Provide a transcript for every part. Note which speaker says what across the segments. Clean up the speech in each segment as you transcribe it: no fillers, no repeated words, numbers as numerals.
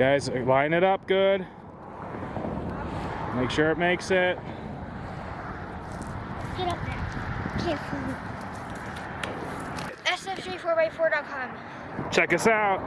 Speaker 1: Guys, line it up good. Make sure it makes it.
Speaker 2: Get up there. Careful. SF34x4.com.
Speaker 1: Check us out.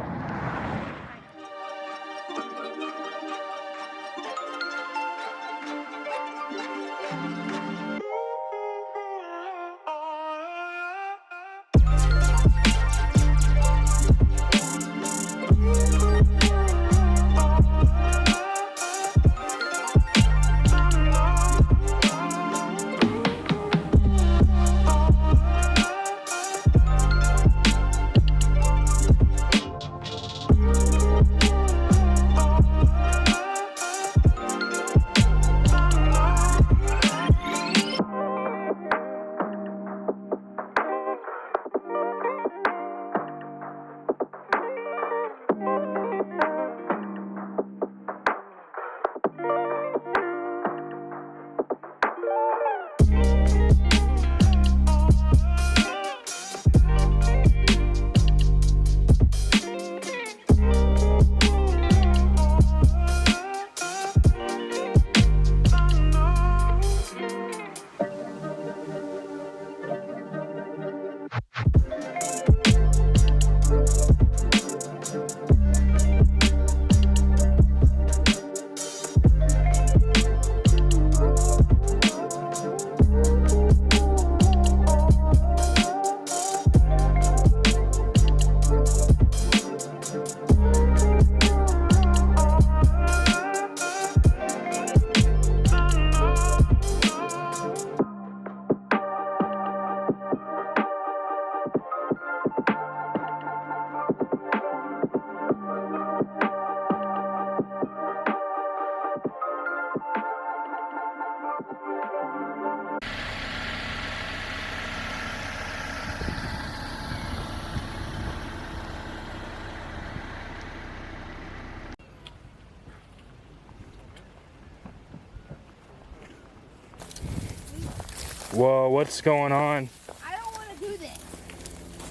Speaker 1: Whoa, what's going on?
Speaker 2: I don't want to do this.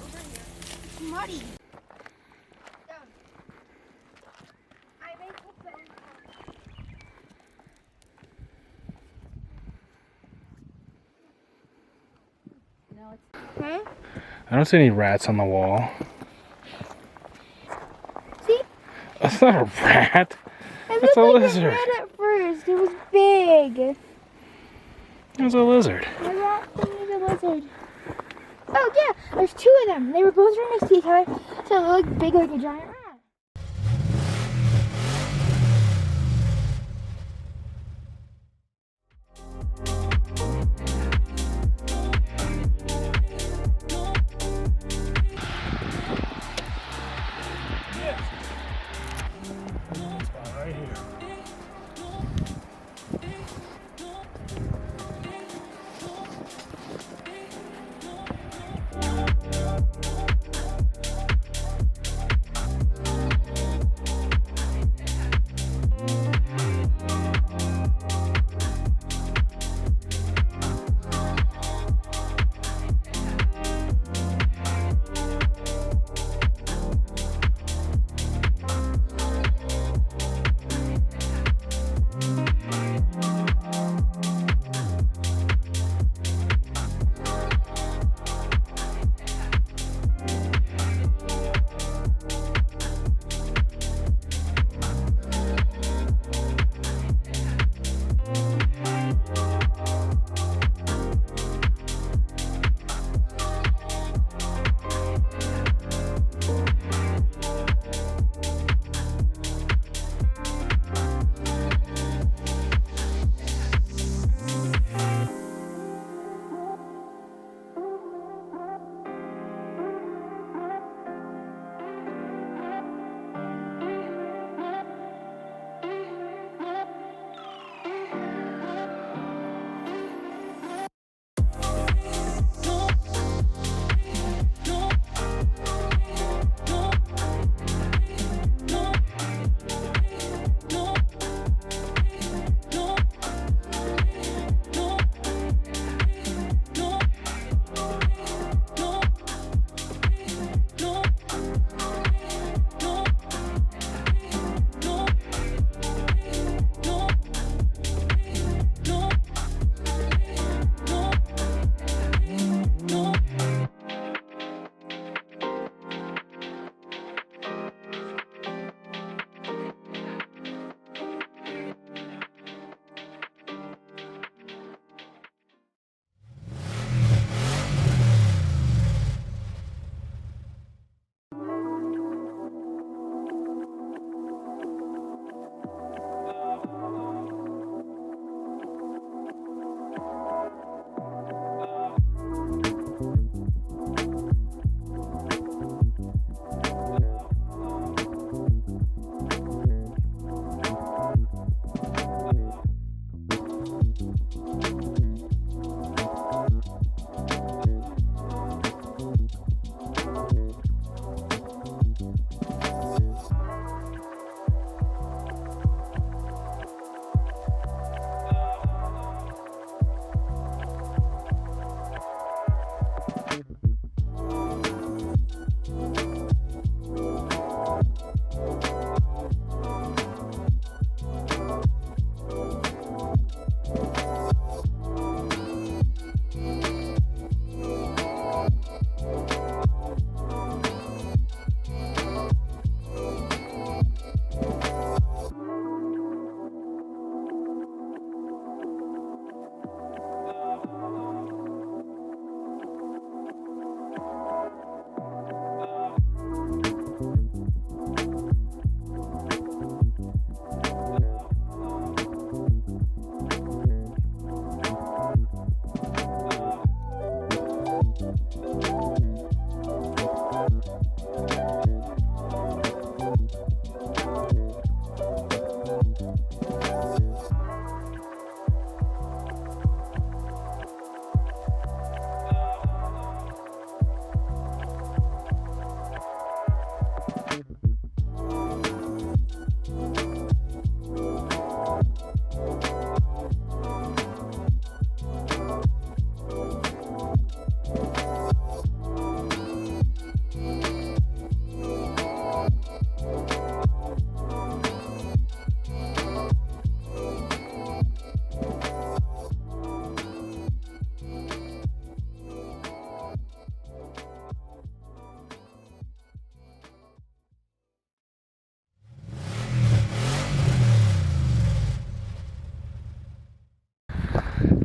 Speaker 2: Over here. It's muddy. Down. I may put that in the car. No, it's... Hmm?
Speaker 1: I don't see any rats on the wall.
Speaker 2: See?
Speaker 1: That's not a rat. That's a
Speaker 2: like
Speaker 1: lizard.
Speaker 2: A rat at first. It was big.
Speaker 1: It was a lizard.
Speaker 2: The rat thing is a lizard. Oh yeah, there's two of them. They were both right next to each other, so they look big like a giant rat.
Speaker 1: Right here.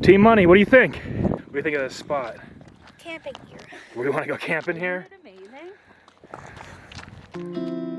Speaker 1: Team Money, what do you think? What do you think of this spot?
Speaker 2: Camping here.
Speaker 1: We want to go camping here?
Speaker 3: Isn't it amazing?